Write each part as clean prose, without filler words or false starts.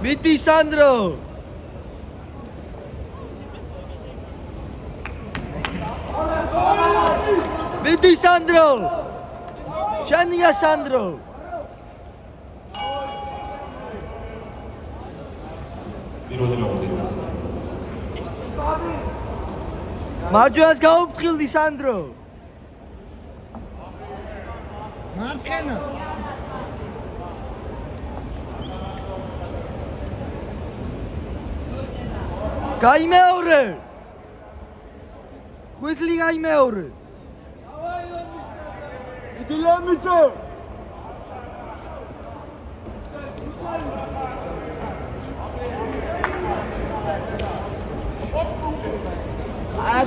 მიდი სანდრო მიდი სანდრო შენია სანდრო მარჯვენას გაუფრთხილდი სანდრო მარცხენა გაიმეორე quickly გაიმეორე იდილემიჩო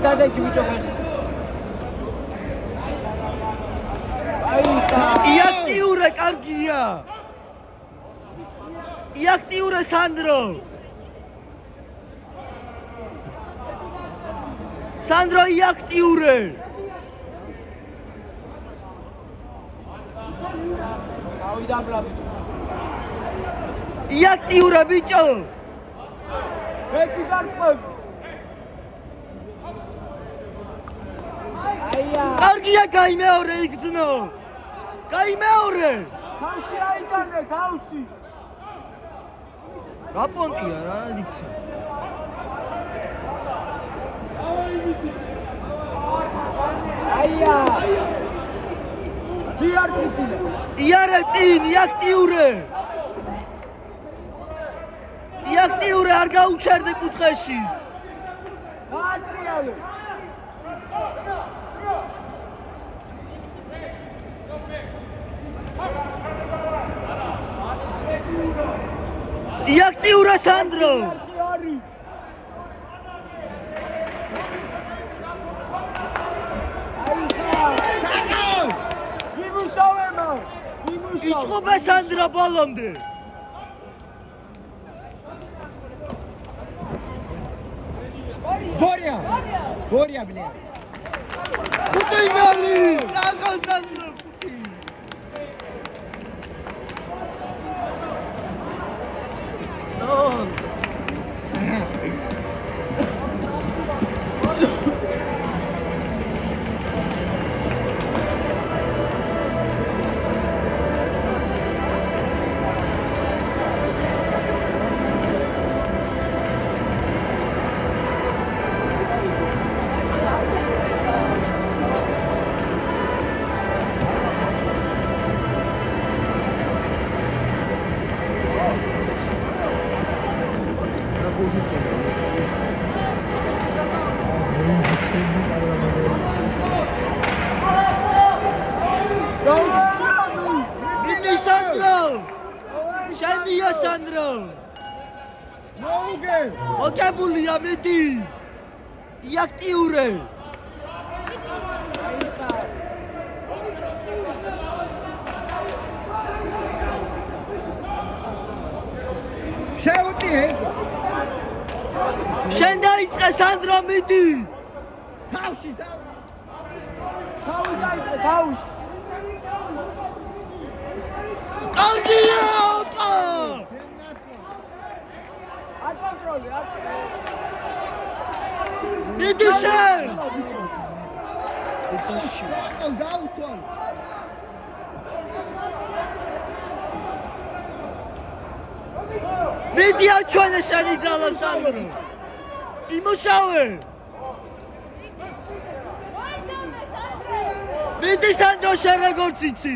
დადა გიუჭო ხალხი იაქტიურე კარგია იაქტიურე სანდრო სანდრო იაქტიურე გავიდა ბრაბიჭო იაქტიურე ბიჭო მეტი დარტყმები აია კარგია გაიმეორე იგძნო გაიმეორე თავში აიტანე თავში რა პონტია რა იცი აია მიარტყმე იარე წინ იაქტიურე იაქტიურე არ გაუჩერდე კუთხეში გაატრიალე იაქტიურე სანდრო იწყობა სანდრო ბოლომდე ბორია ბლე ხუთი მალი სანდრო სანდრო ხუთი მიდი სანდრო შენია სანდრო მოუგე მოგებულია მიდი იაქტიურე შევუტიე შენ დაიწყე სანდრო მიდი თავში თავი დაიწყე თავი კარგია ოპა აკონტროლე მიდი შენ დაუთვალ მიდი აჩვენე შენი ძალა სანდრო იმუშავე მიდი სანდრო შენ როგორც იცი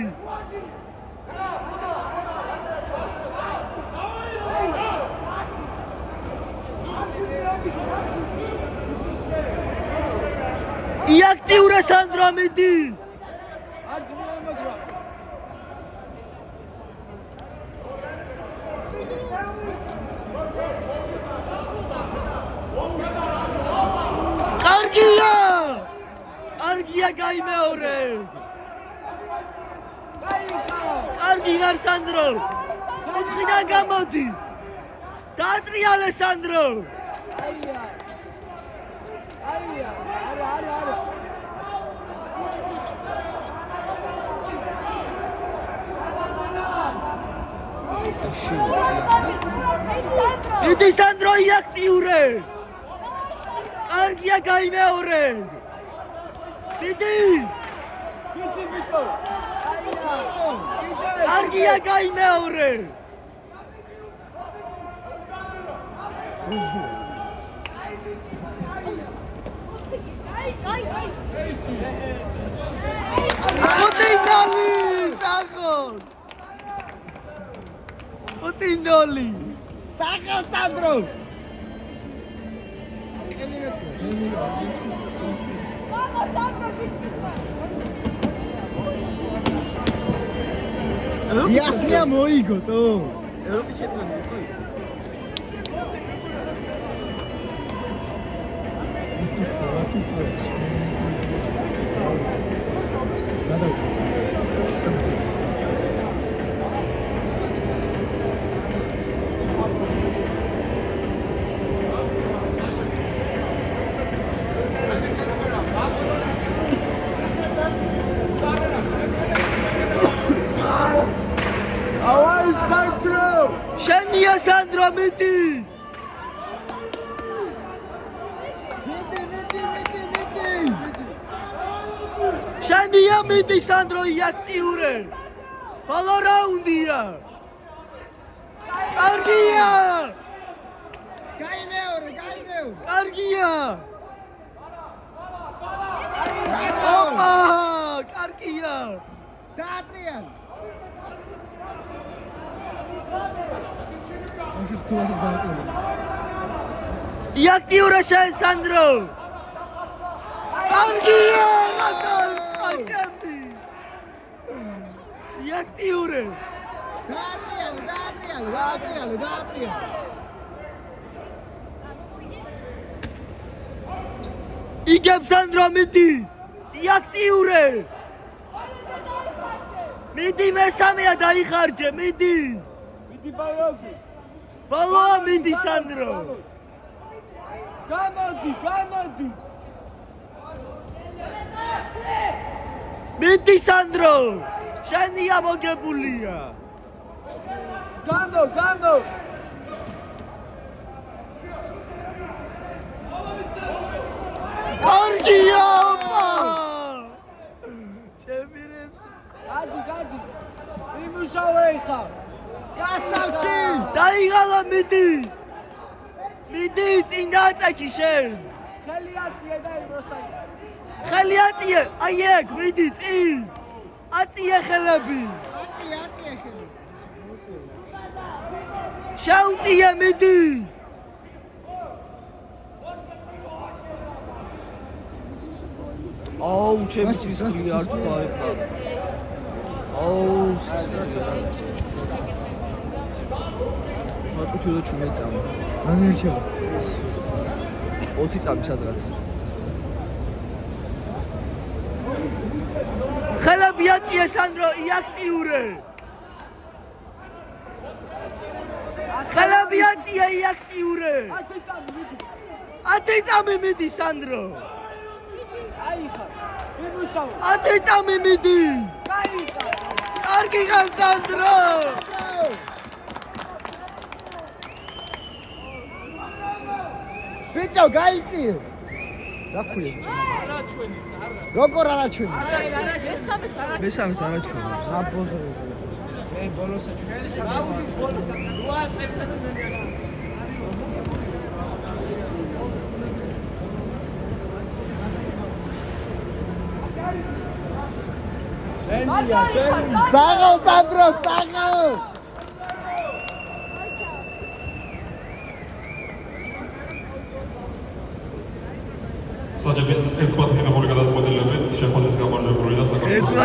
იაქტიურე სანდრო მიდი კარგია გაიმეორე კარგი არ სანდრო კუთხიდან გამოდი დაატრიალე სანდრო აია არა მიდი სანდრო იაქტიურე კარგია გაიმეორე მიდი Bitti bicho. კარგია გაიმეორე Otinoli, Sandro! Otinoli! Sandro, Sandro! Jasnie, mojego to! Robicie to na swoich. Away, Sandro! Şenliye Sandro Midi! Şenliye Midi Sandro iaktiure! Palo raundia! Kargia! Kargia! Opa! Kargia! Adrian! Iactiure șen Sandro! Kargia! Ratal! Facemi! Iactiure! Adrian! Igeb Sandro Midi! Iactiure! Midi mesamea daixarge, Midi! Bitti Bayogi! Baloa Midi Sandro! Gamodi! Midi Sandro! Şeni amogებულია! Gamo! Kargia! Opa! Çeviremsin. Gadi! Imuşave ეხა! Გასავჩი! დაიღალა მიდი! მიდი წინ დაწექი შენ! ხელი აწიე და იმოსთან. ხელი აწიე! აი ეგ მიდი წინ! აწიე ხელები! აწიე ხელი. შაუტიე მიდი! აუ ჩემი სისხლი არ თქვა ეხლა. აუ სისხლი. მაწუთი და 10 წამი. მან ერჩევა. 20 წამი სადღაც. ხელები აწიე სანდრო იაქტიურე. ხელები აწიე იაქტიურე. 10 წამი მიდი სანდრო. აიხა. იმუშავე. 10 წამი მიდი. გაიხა. კარგი ხარ სანდრო. ბიჭო, გაიწიე. რა ქვია? არაჩვენი. როგორ არაჩვენი? მესამეს არაჩვენი. რა ბოლო. მე ბოლოს აჩვენი. Საგო სანდრო, საგო! საჯების ერთგვარი ფინალური გადაწყვეტილებით შეხვედრის გამარჯვებული და საკავშირო